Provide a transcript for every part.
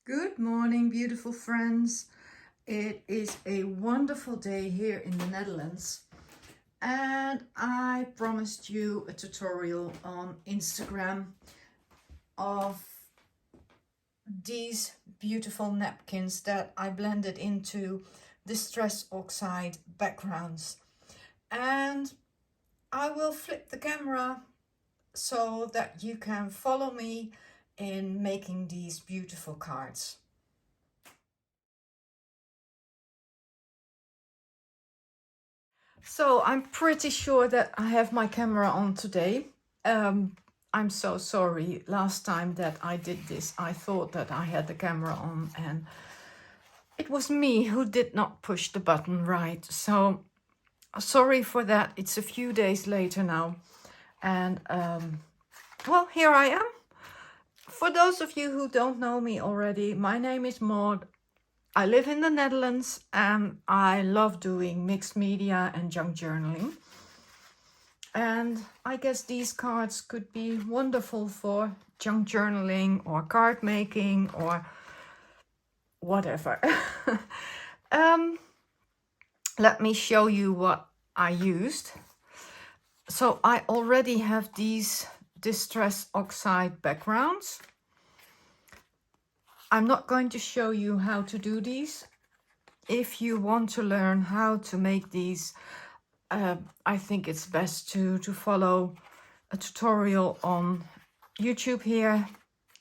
Good morning, beautiful friends. It is a wonderful day here in the Netherlands, and I promised you a tutorial on Instagram of these beautiful napkins that I blended into distress oxide backgrounds. And I will flip the camera so that you can follow me in making these beautiful cards. So I'm pretty sure that I have my camera on today. I'm so sorry. Last time that I did this, I thought that I had the camera on and it was me who did not push the button right. So sorry for that. It's a few days later now. And well, here I am. For those of you who don't know me already, my name is Maud. I live in the Netherlands and I love doing mixed media and junk journaling. And I guess these cards could be wonderful for junk journaling or card making or whatever. Let me show you what I used. So I already have these distress oxide backgrounds. I'm not going to show you how to do these. If you want to learn how to make these, I think it's best to follow a tutorial on YouTube here.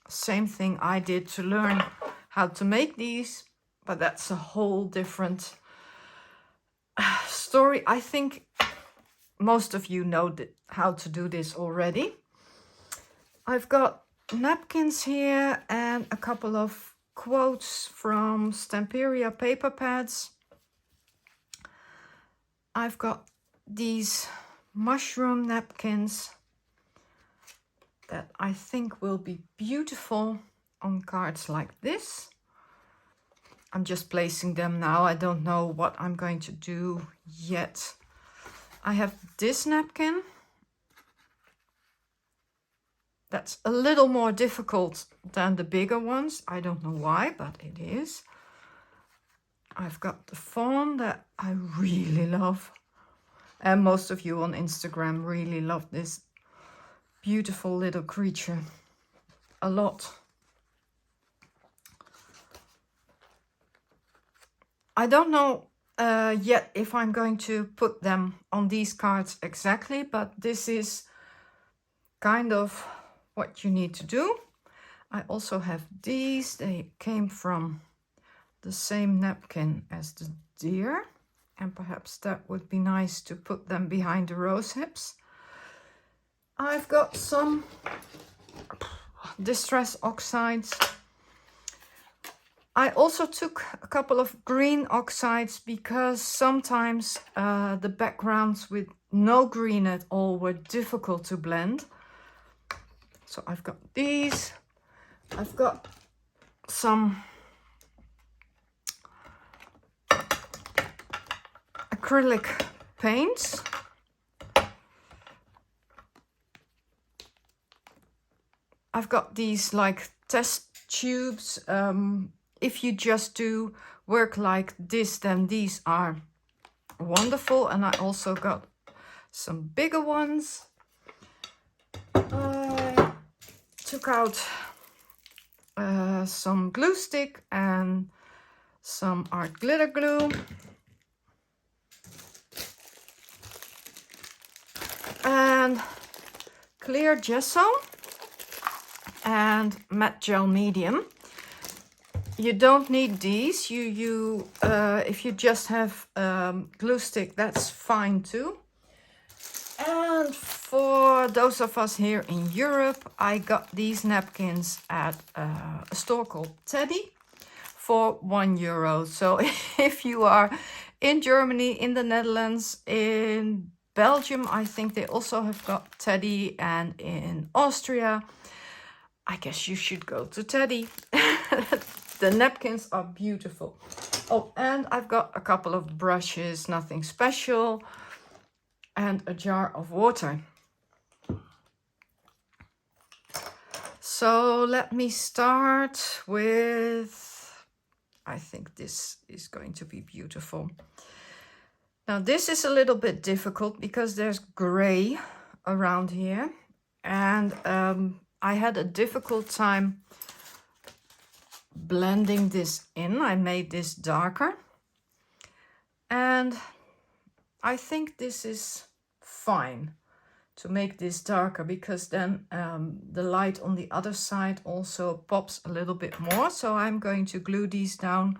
Same thing I did to learn how to make these, but that's a whole different story. I think most of you know how to do this already. I've got napkins here and a couple of quotes from Stamperia paper pads. I've got these mushroom napkins that I think will be beautiful on cards like this. I'm just placing them now. I don't know what I'm going to do yet. I have this napkin. That's a little more difficult than the bigger ones. I don't know why, but it is. I've got the fawn that I really love. And most of you on Instagram really love this beautiful little creature a lot. I don't know yet if I'm going to put them on these cards exactly, but this is kind of what you need to do. I also have these. They came from the same napkin as the deer, and perhaps that would be nice to put them behind the rose hips. I've got some distress oxides. I also took a couple of green oxides because sometimes the backgrounds with no green at all were difficult to blend. So I've got these. I've got some acrylic paints. I've got these like test tubes. If you just do work like this, then these are wonderful. And I also got some bigger ones. I took out some glue stick and some art glitter glue. And clear gesso and matte gel medium. You don't need these. If you just have glue stick, that's fine too. And for those of us here in Europe, I got these napkins at a store called Teddy for €1. So if you are in Germany, in the Netherlands, in Belgium, I think they also have got Teddy, and in Austria, I guess you should go to Teddy. The napkins are beautiful. Oh, and I've got a couple of brushes, nothing special, and a jar of water. So So let me start with, I think this is going to be beautiful. Now this is a little bit difficult because there's gray around here, and I had a difficult time blending this in. I made this darker, and I think this is fine to make this darker, because then the light on the other side also pops a little bit more. So I'm going to glue these down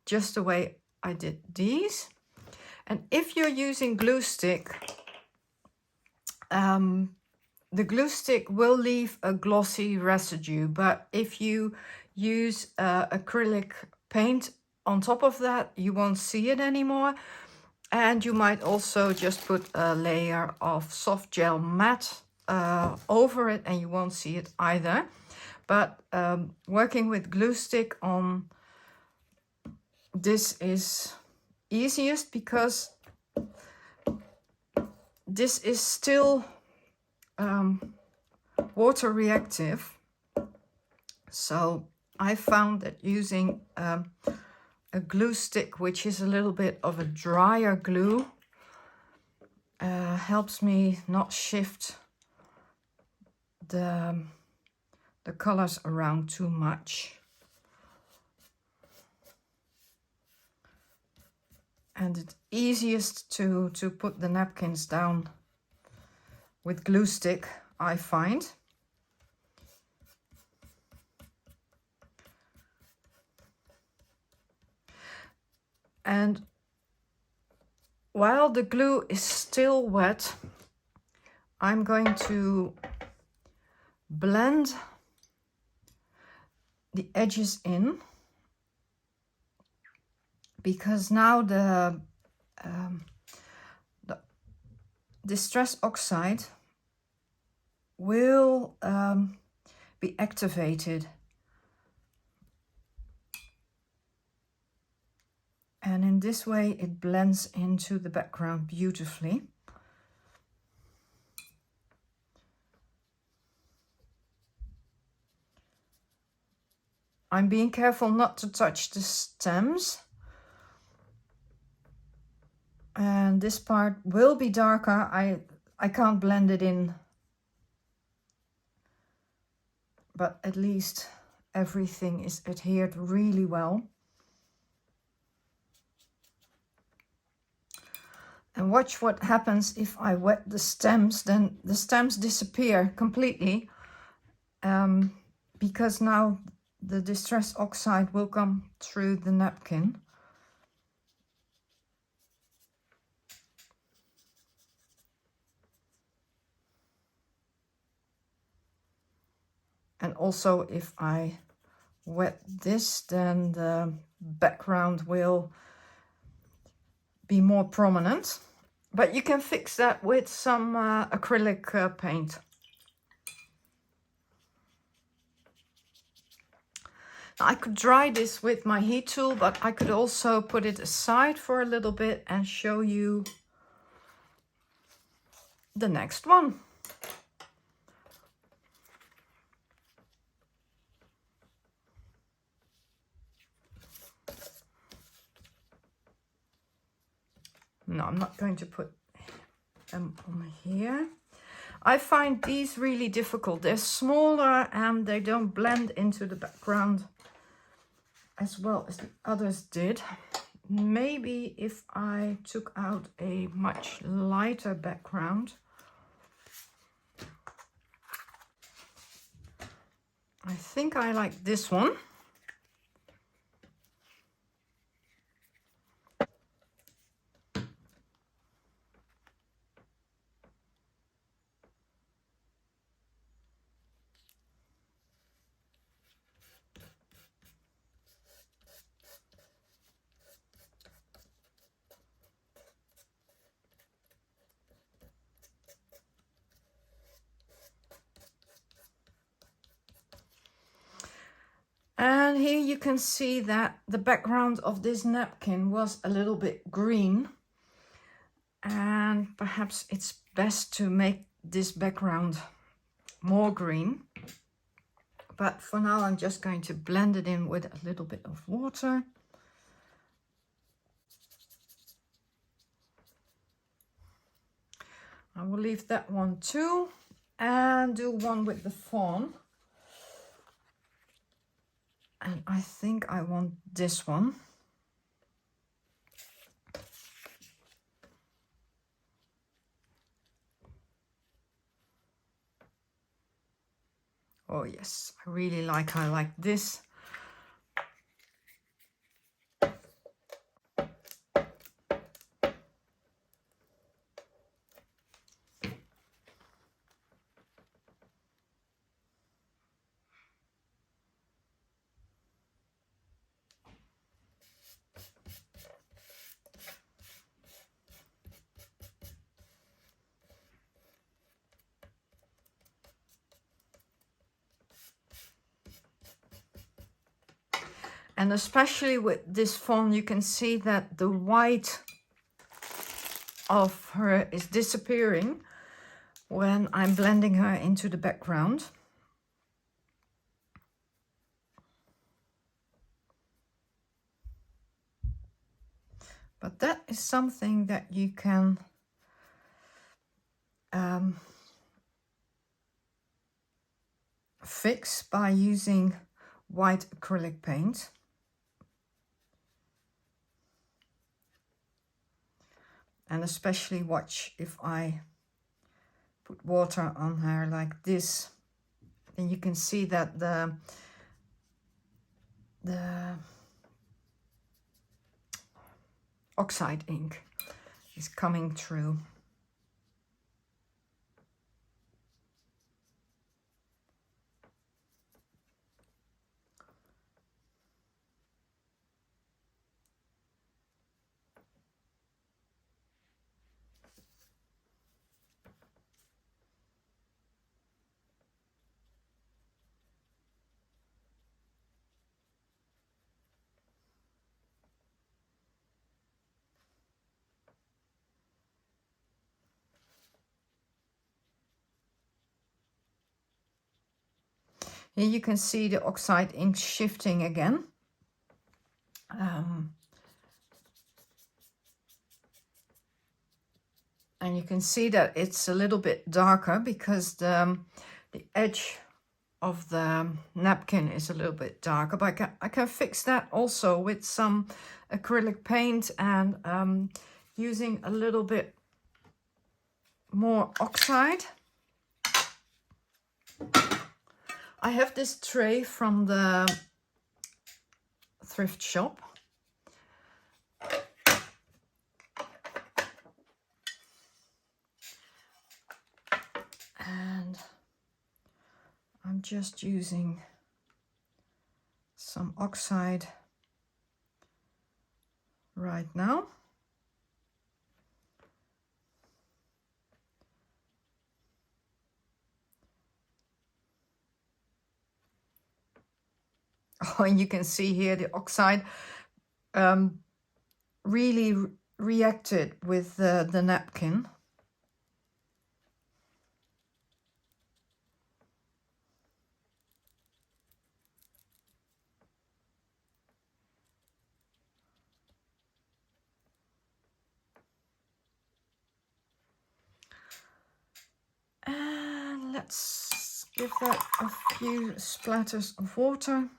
just the way I did these. And if you're using glue stick, the glue stick will leave a glossy residue, but if you use acrylic paint on top of that, you won't see it anymore. And you might also just put a layer of soft gel matte over it, and you won't see it either. But working with glue stick on this is easiest, because this is still water reactive. So I found that using a glue stick, which is a little bit of a drier glue, helps me not shift the colors around too much. And it's easiest to put the napkins down with glue stick, I find. And while the glue is still wet, I'm going to blend the edges in, because now the distress oxide will be activated. And in this way it blends into the background beautifully. I'm being careful not to touch the stems. And this part will be darker. I can't blend it in, but at least everything is adhered really well. And watch what happens if I wet the stems. Then the stems disappear completely, because now the distress oxide will come through the napkin. And also if I wet this, then the background will be more prominent. But you can fix that with some acrylic paint. I could dry this with my heat tool, but I could also put it aside for a little bit and show you the next one. No, I'm not going to put them on here. I find these really difficult. They're smaller and they don't blend into the background as well as the others did. Maybe if I took out a much lighter background. I think I like this one. And here you can see that the background of this napkin was a little bit green. And perhaps it's best to make this background more green. but for now I'm just going to blend it in with a little bit of water. I will leave that one too and do one with the fawn. And I think I want this one. Oh yes, I really like, I like this. And especially with this fawn, you can see that the white of her is disappearing when I'm blending her into the background. But that is something that you can fix by using white acrylic paint. And especially watch if I put water on her like this, then you can see that the oxide ink is coming through. Here you can see the oxide ink shifting again. And you can see that it's a little bit darker because the edge of the napkin is a little bit darker. But I can fix that also with some acrylic paint and using a little bit more oxide. I have this tray from the thrift shop. And I'm just using some oxide right now. Oh, and you can see here the oxide really reacted with the napkin. And let's give that a few splatters of water.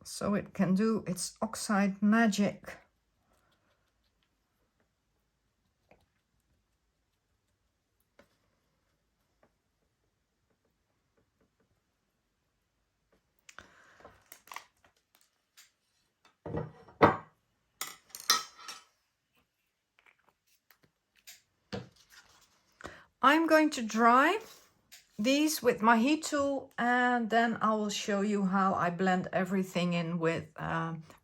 So it can do its oxide magic. I'm going to dry these with my heat tool and then I will show you how I blend everything in with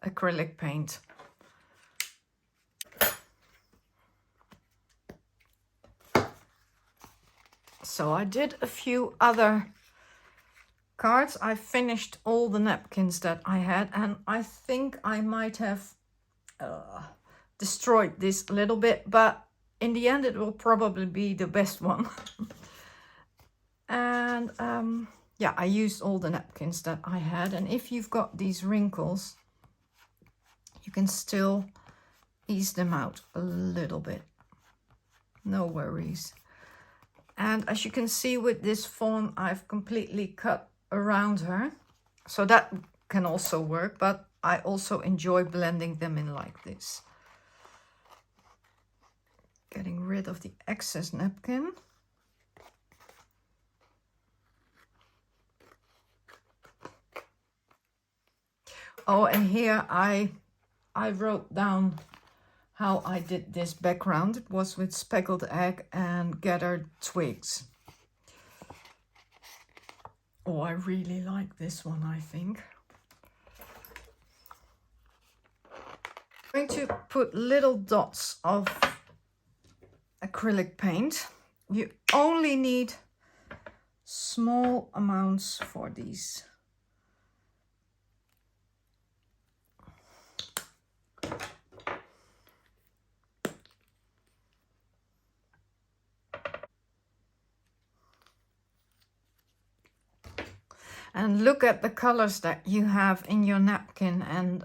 acrylic paint. So I did a few other cards. I finished all the napkins that I had and I think I might have destroyed this a little bit, but in the end it will probably be the best one. And yeah, I used all the napkins that I had, and if you've got these wrinkles, you can still ease them out a little bit, no worries. And as you can see with this fawn, I've completely cut around her, so that can also work, but I also enjoy blending them in like this. Getting rid of the excess napkin. Oh, and here I wrote down how I did this background. It was with speckled egg and gathered twigs. Oh, I really like this one, I think. I'm going to put little dots of acrylic paint. You only need small amounts for these. And look at the colors that you have in your napkin, and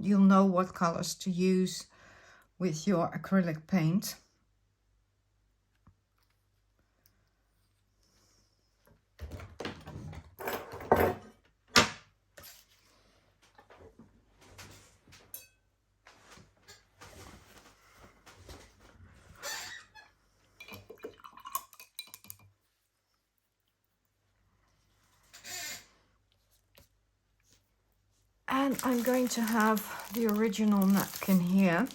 you'll know what colors to use with your acrylic paint. And I'm going to have the original napkin here,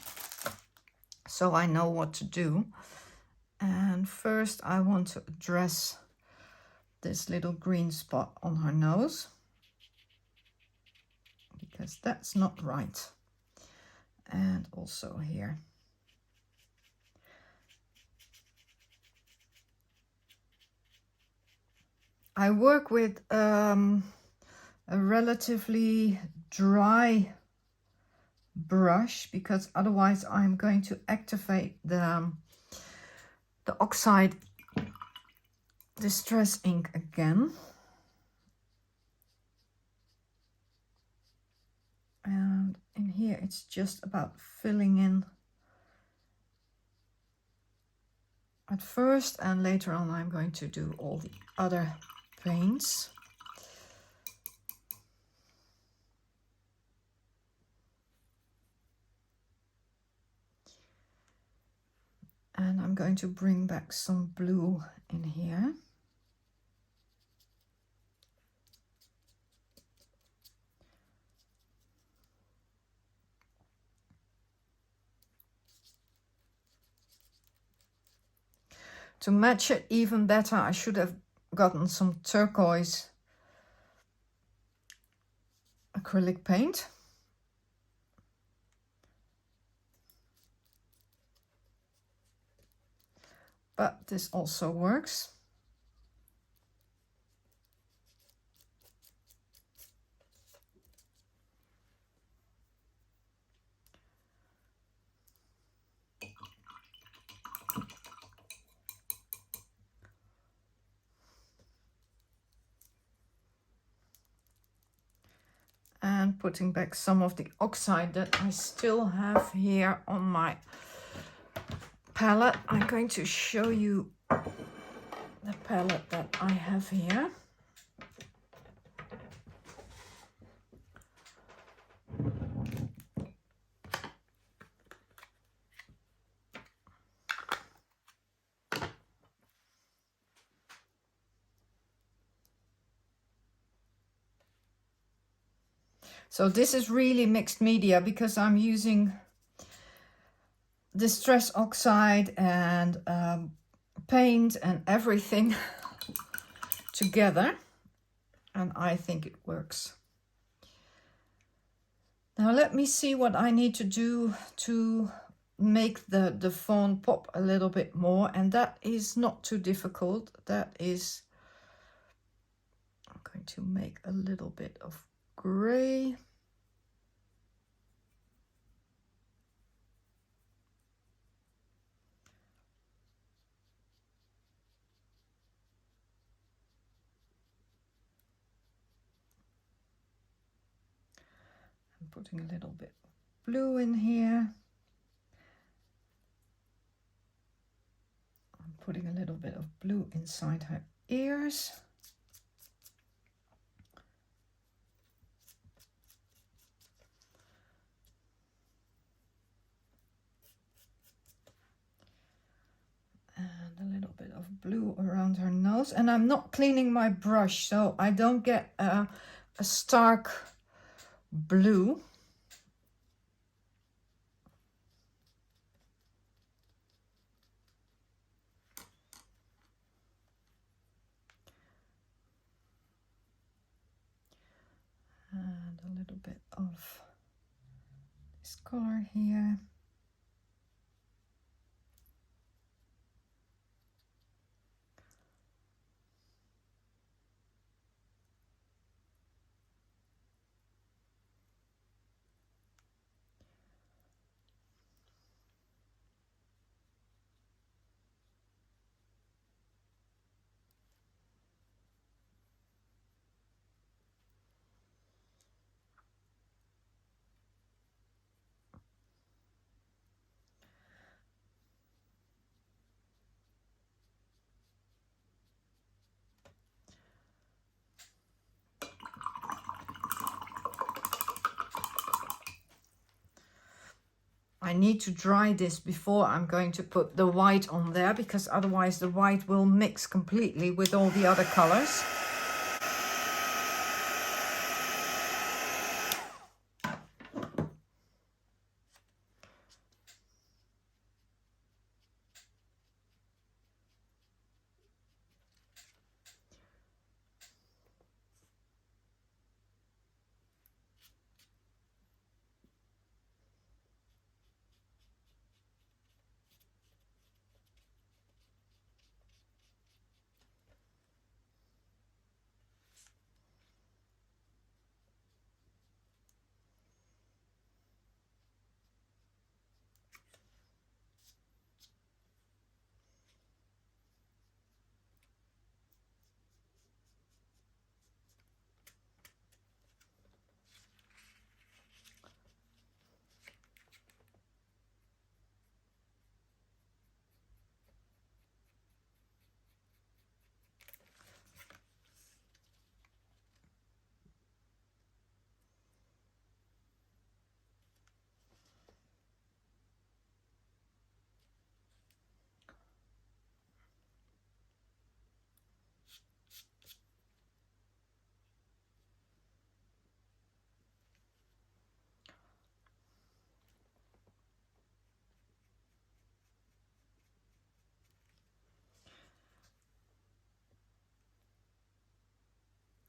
so I know what to do. And first I want to address this little green spot on her nose, because that's not right. And also here. I work with a relatively dry brush, because otherwise I'm going to activate the oxide distress ink again. And in here it's just about filling in at first, and later on I'm going to do all the other paints. And I'm going to bring back some blue in here. To match it even better, I should have gotten some turquoise acrylic paint. But this also works. And putting back some of the oxide that I still have here on my palette. I'm going to show you the palette that I have here. So this is really mixed media, because I'm using distress oxide and paint and everything together, and I think it works. Now let me see what I need to do to make the fawn pop a little bit more, and that is not too difficult. That is, I'm going to make a little bit of gray. putting a little bit of blue in here. I'm putting a little bit of blue inside her ears. And a little bit of blue around her nose. And I'm not cleaning my brush, so I don't get a stark blue. And a little bit of this color here. I need to dry this before I'm going to put the white on there, because otherwise the white will mix completely with all the other colors.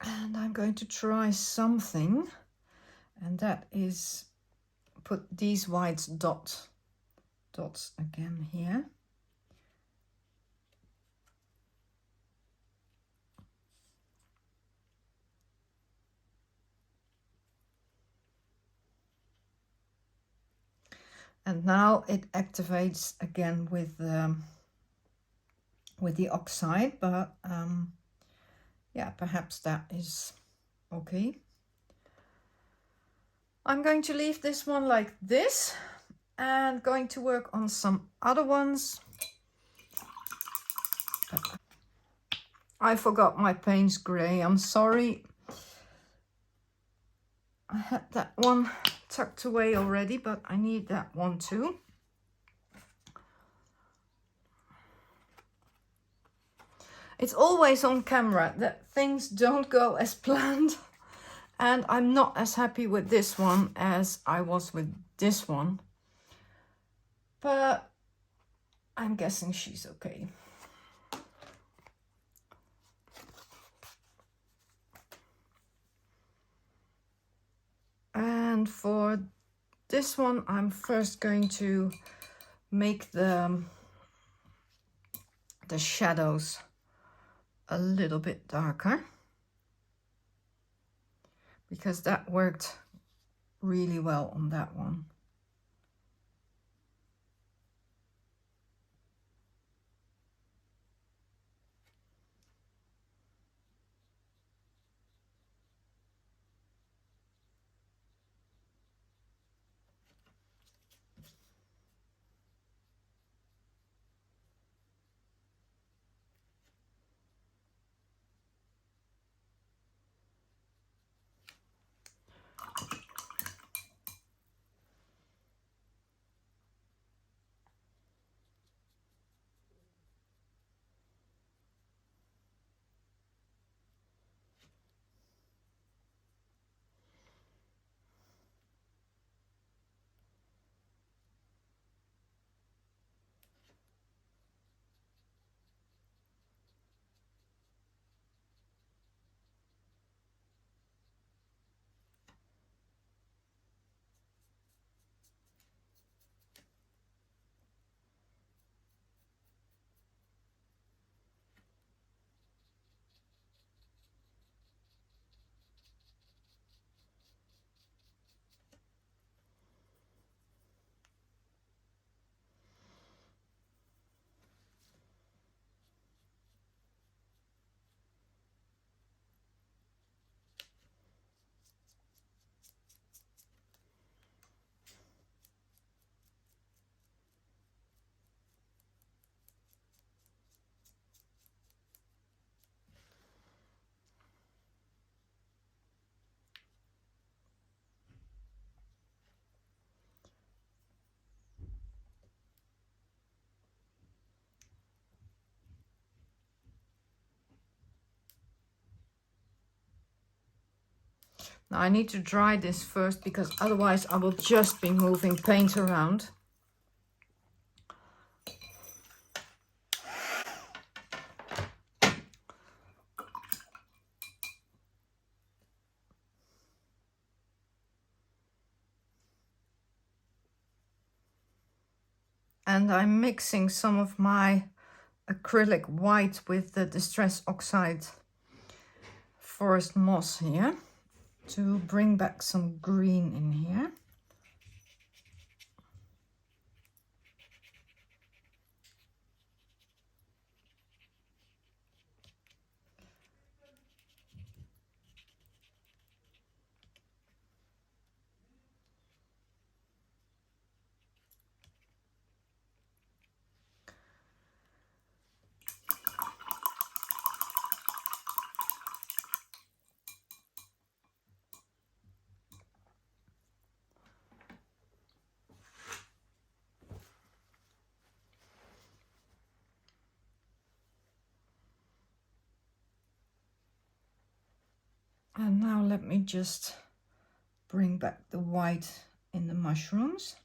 And I'm going to try something, and that is put these white dots again here. And now it activates again with the oxide, but yeah, perhaps that is okay. I'm going to leave this one like this and going to work on some other ones. I forgot my Payne's Grey, I'm sorry. I had that one tucked away already, but I need that one too. It's always on camera that things don't go as planned, and I'm not as happy with this one as I was with this one, but I'm guessing she's okay. And for this one, I'm first going to make the shadows a little bit darker, because that worked really well on that one. Now I need to dry this first because otherwise I will just be moving paint around. And I'm mixing some of my acrylic white with the Distress Oxide Forest Moss here to bring back some green in here. And now let me just bring back the white in the mushrooms.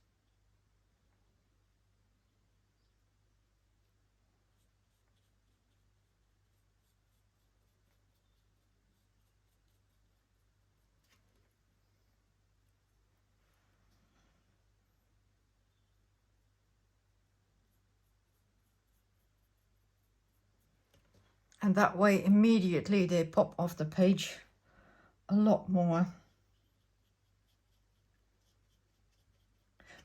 And that way immediately they pop off the page a lot more.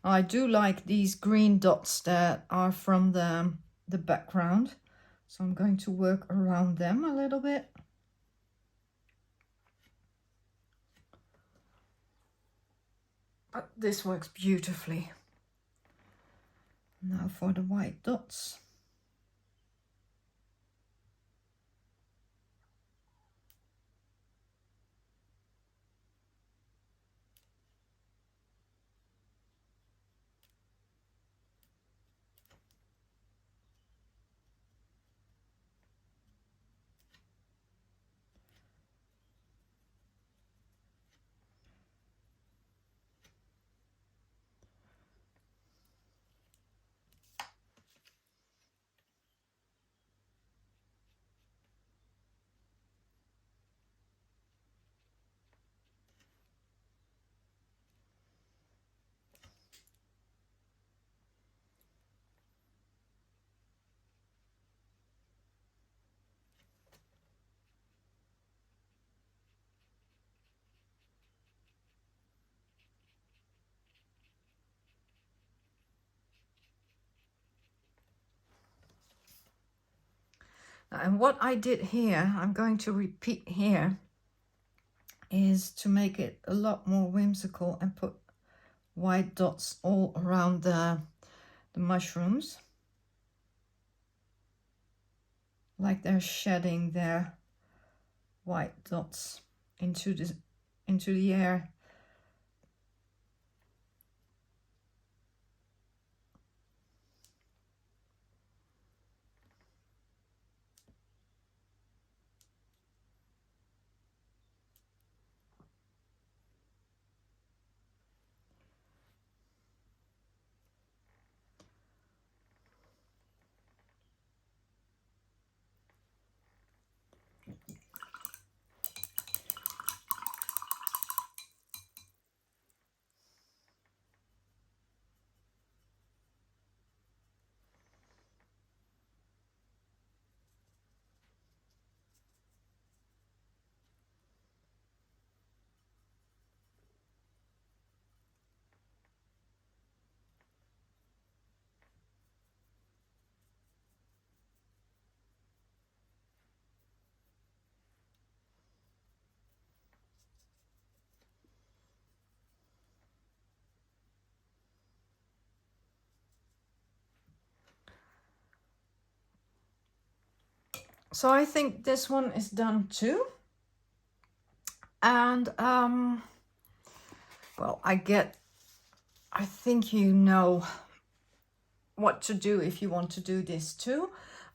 I do like these green dots that are from the background, so I'm going to work around them a little bit. But this works beautifully. Now for the white dots. And what I did here, I'm going to repeat here, is to make it a lot more whimsical and put white dots all around the mushrooms. Like they're shedding their white dots into the air. So I think this one is done too. And well, I think you know what to do if you want to do this too.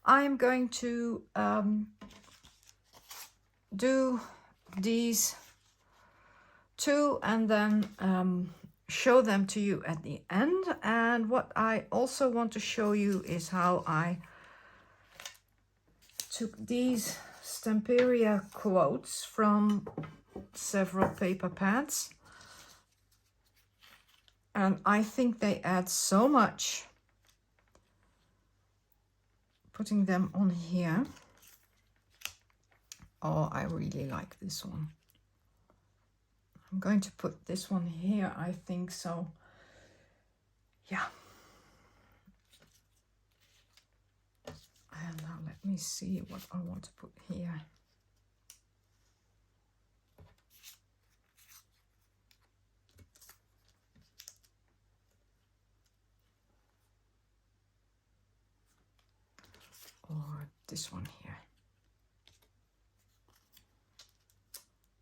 I'm going to do these two and then show them to you at the end. And what I also want to show you is how I took these Stamperia quotes from several paper pads. And I think they add so much. Putting them on here. Oh, I really like this one. I'm going to put this one here, I think so. Yeah. And now let me see what I want to put here. Or this one here.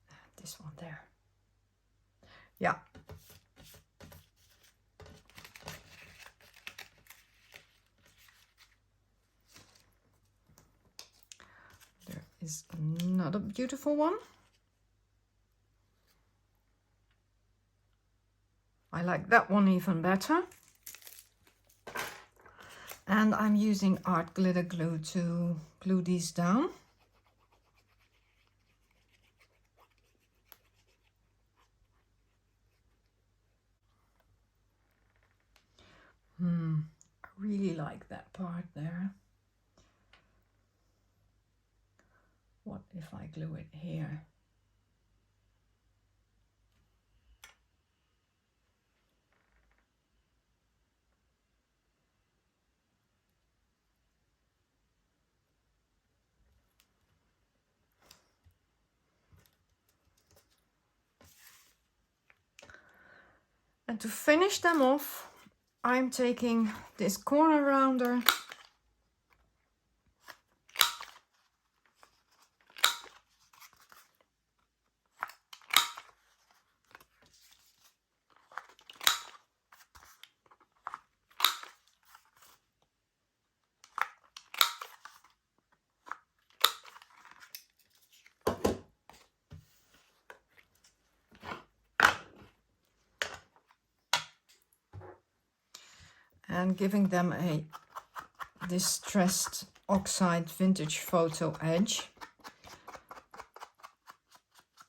And this one there. Yeah. There is another beautiful one. I like that one even better. And I'm using art glitter glue to glue these down. I really like that part there. What if I glue it here? And to finish them off, I'm taking this corner rounder and giving them a distressed oxide vintage photo edge.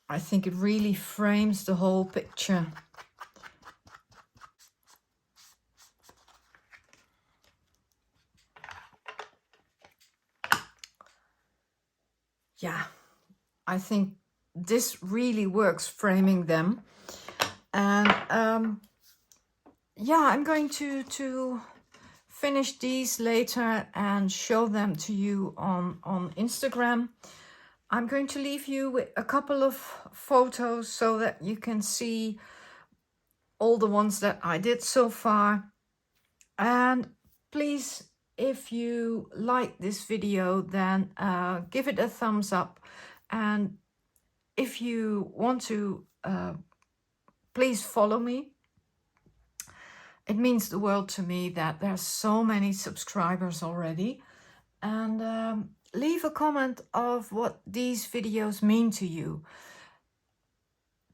I think it really frames the whole picture. Yeah, I think this really works framing them. And yeah, I'm going to finish these later and show them to you on Instagram. I'm going to leave you with a couple of photos so that you can see all the ones that I did so far. And please, if you like this video, then give it a thumbs up. And if you want to, please follow me. It means the world to me that there's so many subscribers already. And leave a comment of what these videos mean to you.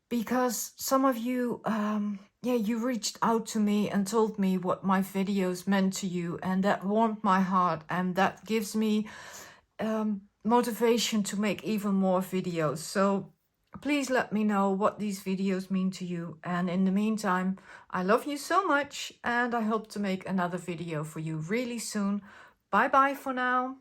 Because some of you, yeah, you reached out to me and told me what my videos meant to you. And that warmed my heart. And that gives me motivation to make even more videos. So please let me know what these videos mean to you. And in the meantime, I love you so much. And I hope to make another video for you really soon. Bye bye for now.